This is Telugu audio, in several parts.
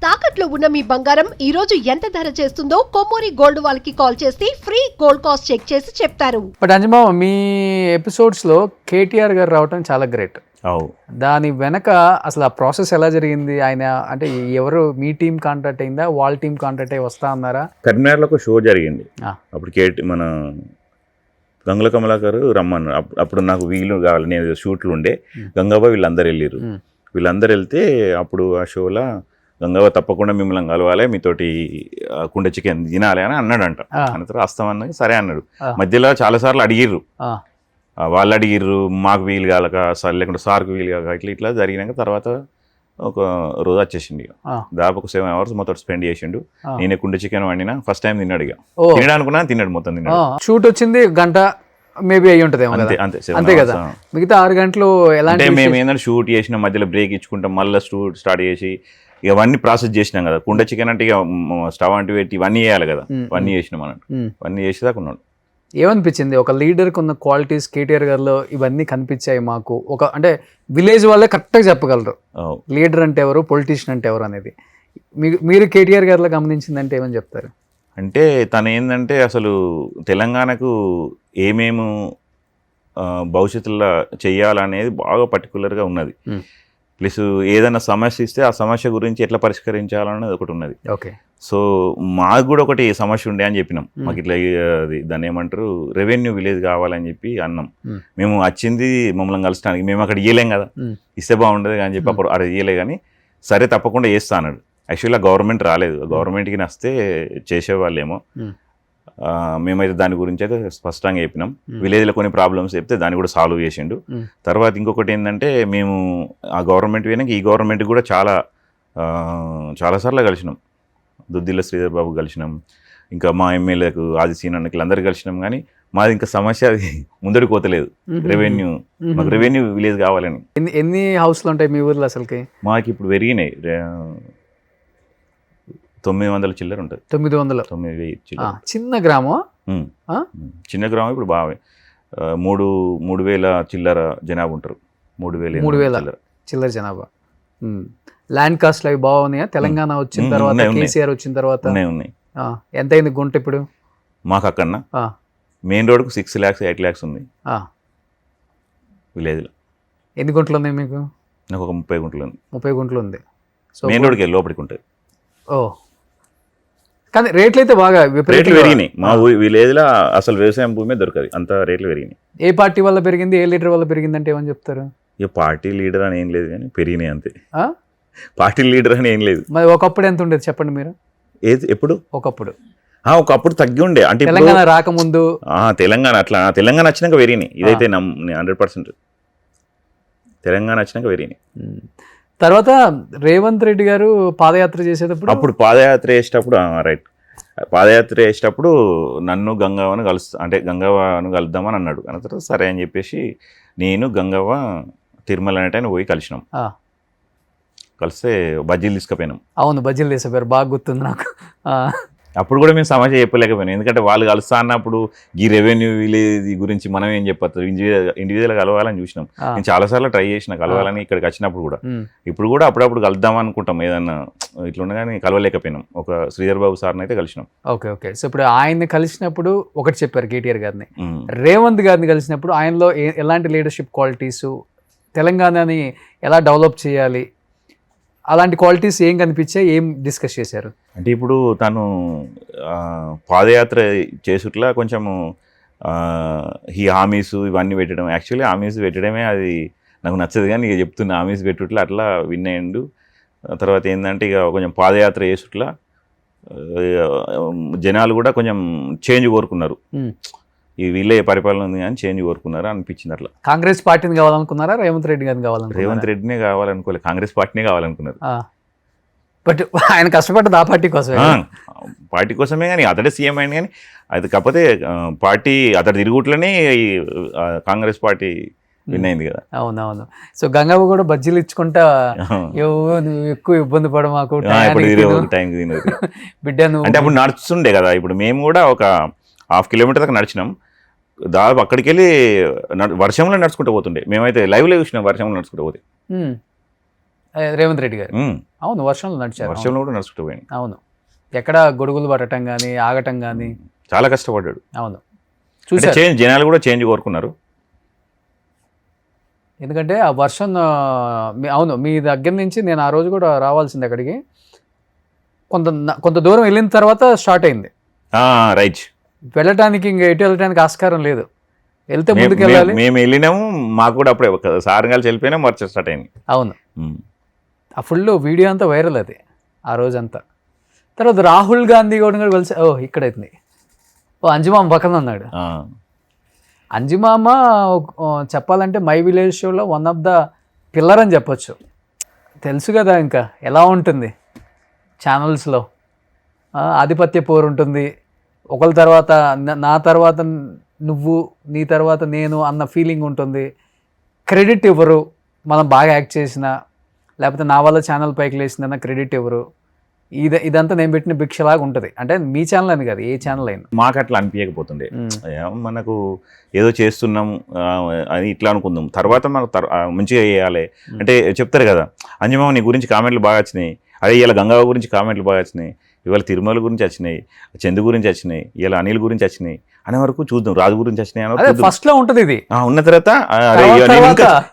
తాకట్లో ఉన్న మీ బంగారం ఈ రోజు ఎంత ధర చేస్తుందో కొమ్మూరి గోల్డ్ వాళ్ళకి కాల్ చేసి ఫ్రీ గోల్డ్ కాస్ట్ చెక్ చేసి చెప్తారు. బట్ అంజమామ మీ ఎపిసోడ్స్లో కేటీఆర్ గారు రావటం చాలా గ్రేట్. దాని వెనక అసలు ఆ ప్రాసెస్ ఎలా జరిగింది? ఆయన అంటే ఎవరు మీ టీం కాంటాక్ట్ అయిందా, వాళ్ళ టీం కాంటాక్ట్ అయ్యి వస్తా అన్నారా? కరీంనగర్లో ఒక షో జరిగింది. అప్పుడు మన గంగుల కమలాకర్ రమ్మన్నారు. అప్పుడు నాకు వీలు కావాలి, నేను షూట్లు ఉండే. గంగాబా వీళ్ళందరూ వెళ్ళారు. వీళ్ళందరూ వెళ్తే అప్పుడు ఆ షోలో గంగాబా తప్పకుండా మిమ్మల్ని కలవాలి, మీతోటి కుండ చికెన్ తినాలి అని అన్నాడంట. అన్న వస్తామన్నది సరే అన్నాడు. మధ్యలో చాలాసార్లు అడిగిర్రు, వాళ్ళు అడిగిర్రు, మాకు వీలు కాలక సార్, లేకుంటే సార్కు వీలు కాక ఇట్లా జరిగినాక తర్వాత ఒక రోజు వచ్చేసిండు. దాదాపు ఒక 7 hours మొత్తం స్పెండ్ చేసిండు. నేనే కుండ చికెన్ వండినా, ఫస్ట్ టైం తిన్నాడు. ఇక తినడా అనుకున్నా, తిన్నాడు, మొత్తం తిన్నాడు. షూట్ వచ్చింది గంట మేబీ అయ్యి ఉంటుంది అంతే కదా. మిగతా 6 గంటలు ఎలా అంటే మేము ఏంటంటే షూట్ చేసిన మధ్యలో బ్రేక్ ఇచ్చుకుంటాం, మళ్ళీ షూట్ స్టార్ట్ చేసి ఇవన్నీ ప్రాసెస్ చేసినాం కదా. కుండ చికెన్ అంటే ఇక స్టవ్ అంటూ పెట్టి ఇవన్నీ చేయాలి కదా. ఇవన్నీ చేసినాం అన్నట్టు. ఇవన్నీ చేసేదాకా ఉన్నాడు. ఏమనిపించింది ఒక లీడర్కి ఉన్న క్వాలిటీస్ కేటీఆర్ గారిలో ఇవన్నీ కనిపించాయి మాకు? ఒక అంటే విలేజ్ వాళ్ళే కరెక్ట్గా చెప్పగలరు లీడర్ అంటే ఎవరు, పొలిటీషియన్ అంటే ఎవరు అనేది. మీరు కేటీఆర్ గారిలో గమనించిందంటే ఏమని చెప్తారు? అంటే తను ఏంటంటే అసలు తెలంగాణకు ఏమేమి భవిష్యత్తులో చెయ్యాలనేది బాగా పర్టికులర్గా ఉన్నది. ప్లస్ ఏదైనా సమస్య ఇస్తే ఆ సమస్య గురించి ఎట్లా పరిష్కరించాలనేది ఒకటి ఉన్నది. ఓకే. సో మాకు కూడా ఒకటి సమస్య ఉండే అని చెప్పినాం. మాకు ఇట్లా దాన్ని ఏమంటారు, రెవెన్యూ విలేజ్ కావాలని చెప్పి అన్నాం. మేము వచ్చింది మమ్మల్ని కలుస్తానికి, మేము అక్కడ ఇయ్యలేం కదా, ఇస్తే బాగుండదు అని చెప్పి అప్పుడు అది ఇయ్యలే. కానీ సరే తప్పకుండా చేస్తా అన్నాడు. యాక్చువల్గా గవర్నమెంట్ రాలేదు, గవర్నమెంట్కి నస్తే చేసేవాళ్ళేమో. మేమైతే దాని గురించి అయితే స్పష్టంగా చెప్పినాం. విలేజ్లో కొన్ని ప్రాబ్లమ్స్ చెప్తే దాన్ని కూడా సాల్వ్ చేసిండు. తర్వాత ఇంకొకటి ఏంటంటే మేము ఆ గవర్నమెంట్ పోయినాక ఈ గవర్నమెంట్ కూడా చాలాసార్లు కలిసినాం. దుద్దిల్ల శ్రీధర్ బాబు కలిసినాం, ఇంకా మా ఎమ్మెల్యేకు ఆది సీనన్నకి అందరు కలిసినాం. కానీ మాది ఇంకా సమస్య అది ముందడికి పోతలేదు. రెవెన్యూ, మాకు రెవెన్యూ విలేజ్ కావాలని. ఎన్ని హౌస్లు ఉంటాయి మీ ఊర్లో అసలుకి? మాకు ఇప్పుడు పెరిగినాయి, 900 చిల్లర ఉంటుంది. 900 చిల్లర. చిన్న గ్రామం, చిన్న గ్రామం. ఇప్పుడు బాగా 3,000 చిల్లర జనాభా ఉంటారు. 3,000 చిల్లర జనాభా. ల్యాండ్ కాస్ట్ అవి బాగున్నాయా? తెలంగాణ వచ్చిన తర్వాత, కేసీఆర్ వచ్చిన తర్వాత ఉన్నాయి. ఎంత అయింది గుంట ఇప్పుడు మాకు? అక్కడ మెయిన్ రోడ్కు 6 lakhs 8 lakhs ఉంది. విలేజ్లో ఎన్ని గుంటలు ఉన్నాయి మీకు? నాకు ఒక 30 గుంటలు ఉంది. 30 గుంటలు ఉంది. సో మెయిన్ రోడ్కి లోపలికి ఉంటుంది. కానీ రేట్లు అయితే బాగా రేట్లు పెరిగినాయి. మా విలేజ్లో అసలు వ్యవసాయం భూమి దొరకదు, అంత రేట్లు పెరిగినాయి. ఏ పార్టీ వల్ల పెరిగింది, ఏ లీడర్ వల్ల పెరిగింది అంటే ఏమని చెప్తారు? ఇక పార్టీ లీడర్ అని ఏం లేదు, కానీ పెరిగినాయి అంతే. పార్టీ లీడర్ అని ఏం లేదు. మరి ఒకప్పుడు ఎంత ఉండేది చెప్పండి మీరు? ఎప్పుడు? ఒకప్పుడు తగ్గి ఉండే. అంటే తెలంగాణ రాకముందు తెలంగాణ అట్లా, తెలంగాణ వచ్చినాక పెరిగినాయి. ఇదైతే 100% తెలంగాణ వచ్చినాక పెరిగినాయి. తర్వాత రేవంత్ రెడ్డి గారు పాదయాత్ర చేసేటప్పుడు, అప్పుడు పాదయాత్ర చేసేటప్పుడు రైట్, పాదయాత్ర చేసేటప్పుడు నన్ను గంగవ్వను అంటే గంగవ్వను కలుద్దామని అన్నాడు. అన్న తర్వాత సరే అని చెప్పేసి నేను గంగవ్వ తిరుమల అనేటైనా పోయి కలిసినాం. కలిస్తే బజ్జీలు తీసుకుపోయినాం. అవును, బజ్జీలు తీసుకుపోయారు, బాగా గుర్తుంది నాకు. అప్పుడు కూడా మేము సమస్య చెప్పలేకపోయినాం, ఎందుకంటే వాళ్ళు కలుస్తా అన్నప్పుడు ఈ రెవెన్యూ విలేజ్ గురించి మనం ఏం చెప్పచ్చు, ఇండివిజువల్గా కలవాలని చూసినాం. నేను చాలాసార్లు ట్రై చేసిన కలవాలని ఇక్కడికి వచ్చినప్పుడు కూడా. ఇప్పుడు కూడా అప్పుడప్పుడు కలుద్దాం అనుకుంటాం, ఏదన్నా ఇట్లా కానీ కలవలేకపోయినాం. ఒక శ్రీధర్ బాబు సార్ని అయితే కలిసినాం. ఓకే. సో ఇప్పుడు ఆయన్ని కలిసినప్పుడు ఒకటి చెప్పారు కేటీఆర్ గారిని, రేవంత్ గారిని కలిసినప్పుడు ఆయనలో ఎలాంటి లీడర్షిప్ క్వాలిటీసు, తెలంగాణని ఎలా డెవలప్ చేయాలి, అలాంటి క్వాలిటీస్ ఏం కనిపించాయి, ఏం డిస్కస్ చేశారు? అంటే ఇప్పుడు తను పాదయాత్ర చేసుట్లా కొంచెము ఈ హామీస్ ఇవన్నీ పెట్టడం, యాక్చువల్లీ హామీస్ పెట్టడమే అది నాకు నచ్చదు. కానీ ఇక చెప్తున్న హామీస్ పెట్టుట్లా అట్లా విన్ అయ్యిండు. తర్వాత ఏంటంటే ఇక కొంచెం పాదయాత్ర చేసుట్లా జనాలు కూడా కొంచెం చేంజ్ కోరుకున్నారు. ఈ వీళ్ళే పరిపాలన ఉంది కానీ చేంజ్ కోరుకున్నారా అనిపించింది. అట్లా కాంగ్రెస్ పార్టీని కావాలనుకున్నారా, రేవంత్ రెడ్డి గారిని కావాలనుకున్నారా? రేవంత్ రెడ్డినే కావాలనుకోలేదు, కాంగ్రెస్ పార్టీనే కావాలనుకున్నారు. బట్ ఆయన కష్టపడ్డది ఆ పార్టీ కోసమే, పార్టీ కోసమే. కానీ అతడే సీఎం అయింది. కానీ అది కాకపోతే పార్టీ అతడి తిరుగుట్లోనే కాంగ్రెస్ పార్టీ విన్ అయింది కదా. అవునవును. సో గంగవ్వ కూడా బజ్జీలు ఇచ్చుకుంటా, నువ్వు ఎక్కువ ఇబ్బంది పడ మాకు టైంకి తినదు బిడ్డ నువ్వు అంటే. అప్పుడు నడుస్తుండే కదా. ఇప్పుడు మేము కూడా ఒక 1/2 kilometer దాకా నడిచినాం. దాదాపు అక్కడికి వెళ్ళి వర్షంలో నడుచుకుంటూ పోతుండే. మేమైతే లైవ్లో చూసినాం వర్షంలో నడుచుకుంటూ పోతే. రేవంత్ రెడ్డి గారు అవును వర్షంలో నడిచారు. వర్షంలో కూడా నడుచుకుంటూ పోయింది. అవును, ఎక్కడ గొడుగులు పడటం కానీ ఆగటం కానీ చాలా కష్టపడ్డాడు. అవును చూసారు, చేంజ్ జనాలు కూడా చేంజ్ కోరుకున్నారు. ఎందుకంటే ఆ వర్షం అవును మీ దగ్గర నుంచి నేను ఆ రోజు కూడా రావాల్సింది అక్కడికి, కొంత దూరం వెళ్ళిన తర్వాత స్టార్ట్ అయింది రైట్. వెళ్ళటానికి ఇంకా ఎటు వెళ్ళటానికి ఆస్కారం లేదు, వెళ్తే ముందుకు వెళ్ళాలి. మేము వెళ్ళినాము, మాకు కూడా అప్పుడే సార్ కలిసి వెళ్ళిపోయినా వర్షం స్టార్ట్ అయింది. అవును, ఆ ఫుల్ వీడియో అంతా వైరల్ అది ఆ రోజంతా. తర్వాత రాహుల్ గాంధీ కూడా కలిసి ఇక్కడైతుంది, అంజుమామ పక్కన ఉన్నాడు. అంజుమామ చెప్పాలంటే మై విలేజ్ షోలో వన్ ఆఫ్ ద పిల్లర్ అని చెప్పొచ్చు. తెలుసు కదా ఇంకా ఎలా ఉంటుంది ఛానల్స్లో, ఆధిపత్య పోరు ఉంటుంది, ఒకరి తర్వాత నా తర్వాత నువ్వు, నీ తర్వాత నేను అన్న ఫీలింగ్ ఉంటుంది. క్రెడిట్ ఇవ్వరు, మనం బాగా యాక్ట్ చేసినా లేకపోతే నా వల్ల ఛానల్ పైకి లేచిందన్న క్రెడిట్ ఇవ్వరు. ఇదంతా నేను పెట్టిన భిక్షలాగా ఉంటుంది. అంటే మీ ఛానల్ అని కాదు, ఏ ఛానల్ అయినా. మాకు అట్లా అనిపించకపోతుండే, మనకు ఏదో చేస్తున్నాం అని ఇట్లా అనుకుందాం. తర్వాత మనకు మంచిగా చేయాలి అంటే చెప్తారు కదా, అంజమామ నీ గురించి కామెంట్లు బాగా వచ్చినాయి, అదే ఇలా గంగావ గురించి కామెంట్లు బాగా వచ్చినాయి, ఇవాళ తిరుమల గురించి వచ్చినాయి, చందు గురించి వచ్చినాయి, ఇలా అనిల్ గురించి వచ్చినాయి అనే వరకు చూద్దాం, రాజు గురించి వచ్చినాయి అని ఫస్ట్ లో ఉంటుంది. ఇది ఉన్న తర్వాత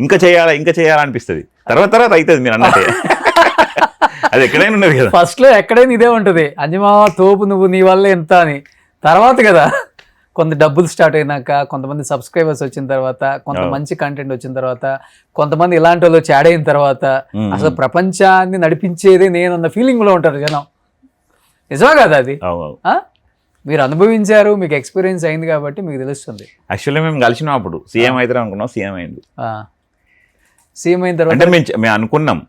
ఇంకా చేయాలా అనిపిస్తుంది. తర్వాత అవుతుంది మీరు అన్నట్టే. అది ఎక్కడైనా ఉన్నది కదా, ఫస్ట్ లో ఎక్కడైనా ఇదే ఉంటుంది, అంజమామ తోపు నువ్వు నీ వల్ల ఎంత అని. తర్వాత కదా కొంత డబ్బులు స్టార్ట్ అయినాక, కొంతమంది సబ్స్క్రైబర్స్ వచ్చిన తర్వాత, కొంత మంచి కంటెంట్ వచ్చిన తర్వాత, కొంతమంది ఇలాంటి వాళ్ళు యాడ్ అయిన తర్వాత అసలు ప్రపంచాన్ని నడిపించేదే నేనన్న ఫీలింగ్ లో ఉంటారు జనం. నిజమా కదా అది? మీరు అనుభవించారు, మీకు ఎక్స్పీరియన్స్ అయింది కాబట్టి మీకు తెలుస్తుంది. యాక్చువల్లీ మేము కలిసినాం అప్పుడు, సీఎం అయితే అనుకున్నాం, సీఎం అయింది. సీఎం అయిన తర్వాత అంటే మేము అనుకున్నాం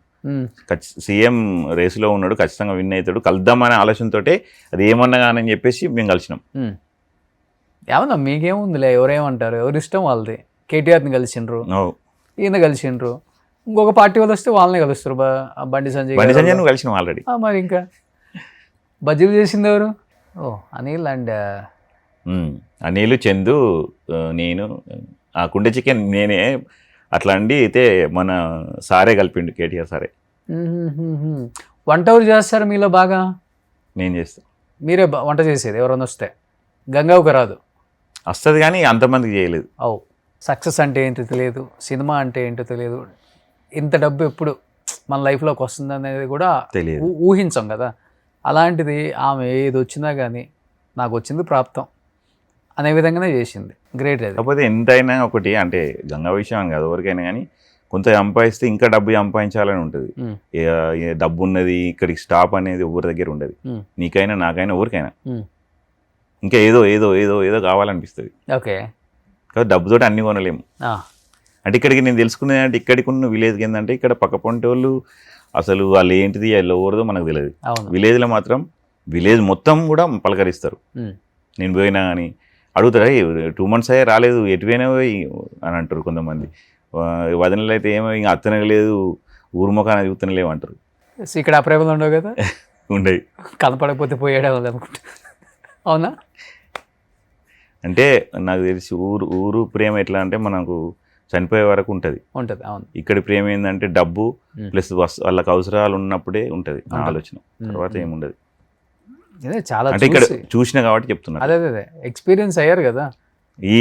సీఎం రేసులో ఉన్నాడు, ఖచ్చితంగా విన్ అవుతాడు, కలుద్దామనే ఆలోచనతో అది ఏమన్నా కానీ చెప్పేసి మేము కలిసినాం. ఏమన్నా మీకేముందిలే, ఎవరేమంటారు, ఎవరి ఇష్టం వాళ్ళది. కేటీఆర్ని కలిసిండ్రు, ఈయన కలిసిండ్రు, ఇంకొక పార్టీ వాళ్ళు వస్తే వాళ్ళనే కలుస్తారు. బండి సంజయ్ నువ్వు కలిసినావు ఆల్రెడీ. మరి ఇంకా బజ్జీలు చేసింది ఎవరు? అనిల్ అండ్ అనిల్, చందు, నేను. ఆ కుండ చికెన్ నేనే అట్లా అండి అయితే మన సారే కలిపిండు, కేటీఆర్ సారే. వంట ఎవరు చేస్తారు మీలో బాగా? నేను చేస్తాను. మీరే వంట చేసేది ఎవరైనా వస్తే? గంగావుకి రాదు. వస్తుంది కానీ అంతమందికి చేయలేదు. సక్సెస్ అంటే ఏంటో తెలియదు, సినిమా అంటే ఏంటో తెలియదు, ఇంత డబ్బు ఎప్పుడు మన లైఫ్లోకి వస్తుంది అనేది కూడా తెలియదు, ఊహించాం కదా. అలాంటిది ఆమె ఏది వచ్చినా కానీ నాకు వచ్చింది ప్రాప్తం అనే విధంగానే చేసింది. గ్రేట్. అది కాకపోతే ఎంతైనా ఒకటి అంటే గంగా విషయం కాదు, ఎవరికైనా కానీ కొంత సంపాదిస్తే ఇంకా డబ్బు సంపాదించాలని ఉంటుంది. డబ్బు ఉన్నది ఇక్కడికి స్టాప్ అనేది ఎవరి దగ్గర ఉండదు, నీకైనా నాకైనా ఎవరికైనా ఇంకా ఏదో ఏదో ఏదో ఏదో కావాలనిపిస్తుంది. ఓకే, కాబట్టి డబ్బుతోటి అన్ని కొనలేము. అంటే ఇక్కడికి నేను తెలుసుకునేది అంటే ఇక్కడికి ఉన్న విలేజ్కి ఏంటంటే ఇక్కడ పక్క పొంటి వాళ్ళు అసలు వాళ్ళు ఏంటిది వాళ్ళు ఎవరిదో మనకు తెలియదు. విలేజ్లో మాత్రం విలేజ్ మొత్తం కూడా పలకరిస్తారు. నేను పోయినా కానీ అడుగుతారా 2 months అయ్యే రాలేదు, ఎటువైనా పోయి అని అంటారు కొంతమంది. వదనలు అయితే ఏమో ఇంకా అత్తనే లేదు, ఊరు ముఖాన చూస్తనే లేవు అంటారు. ఇక్కడ అప్రేమలు ఉండవు కదా? ఉండేవి, కనపడకపోతే పోయాడే వాళ్ళు అనుకుంటా. అవునా? అంటే నాకు తెలిసి ఊరు ప్రేమ ఎట్లా అంటే మనకు చనిపోయే వరకు ఉంటుంది. అవును. ఇక్కడ ప్రేమ ఏంటంటే డబ్బు ప్లస్ వాళ్ళకి అవసరాలు ఉన్నప్పుడే ఉంటుంది ఆలోచన, తర్వాత ఏముండదు. చాలా అంటే ఇక్కడ చూసినా కాబట్టి చెప్తున్నా. అదే ఎక్స్పీరియన్స్ అయ్యారు కదా ఈ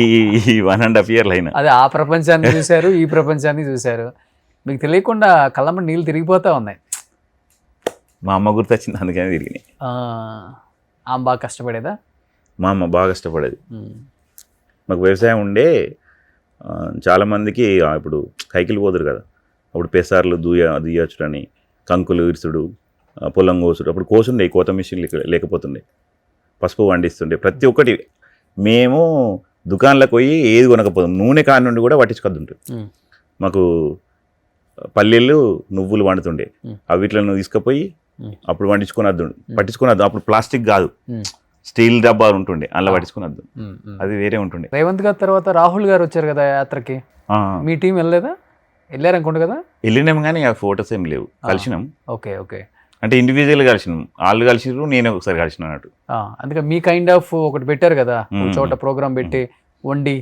1.5 years అయినా. అదే ఆ ప్రపంచాన్ని చూశారు, ఈ ప్రపంచాన్ని చూశారు, మీకు తెలియకుండా కళ్ళమ్మ నీళ్ళు తిరిగిపోతా ఉన్నాయి. మా అమ్మ గుర్తొచ్చింది అందుకని తిరిగినాయి. ఆమె బాగా కష్టపడేదా? మా అమ్మ బాగా కష్టపడేది. మాకు వ్యవసాయం ఉండే, చాలామందికి ఇప్పుడు కైకిలు పోదురు కదా, అప్పుడు పెసార్లు దుయ్యచ్చుడని, కంకులు ఇరుసుడు, పొలం కోసుడు. అప్పుడు కోసుండే, కోత మిషన్ లేకపోతుండే, పసుపు వండిస్తుండే. ప్రతి ఒక్కటి మేము దుకాణంలోకి పోయి ఏది కొనకపోతాం, నూనె కాని నుండి కూడా పట్టించుకొద్దుంటుంది. మాకు పల్లీలు నువ్వులు వండుతుండే, అవి వీటిని తీసుకుపోయి అప్పుడు పట్టించుకున్నద్దు. అప్పుడు ప్లాస్టిక్ కాదు, స్టీల్ డబ్బాలు ఉంటుండే, అలా పట్టించుకున్నద్దు, అది వేరే ఉంటుండే. రేవంత్ గారి తర్వాత రాహుల్ గారు వచ్చారు కదా యాత్రకి, మీ టీం వెళ్ళలేదా? వెళ్ళారనుకోండి కదా. వెళ్ళినాం కానీ ఆ ఫొటోస్ ఏం లేవు. కలిసినాం. ఓకే. అంటే ఇండివిజువల్గా కలిసినాం, వాళ్ళు కలిసిరు, నేను ఒకసారి కలిసిన అన్నట్టు. అందుకే మీ కైండ్ ఆఫ్ ఒకటి పెట్టారు కదా, ఒక చోట ప్రోగ్రామ్ పెట్టి వండి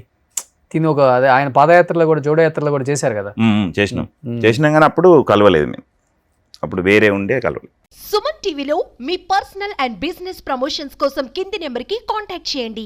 తిని ఒక అదే ఆయన పాదయాత్రలో కూడా జోడయాత్రలో కూడా చేశారు కదా. చేసినాం కానీ అప్పుడు కలవలేదు మేము. అప్పుడు వేరే ఉండే కలవలేదు. సుమన్ టీవీలో మీ పర్సనల్ అండ్ బిజినెస్ ప్రమోషన్స్ కోసం కింది నెంబర్కి కాంటాక్ట్ చేయండి.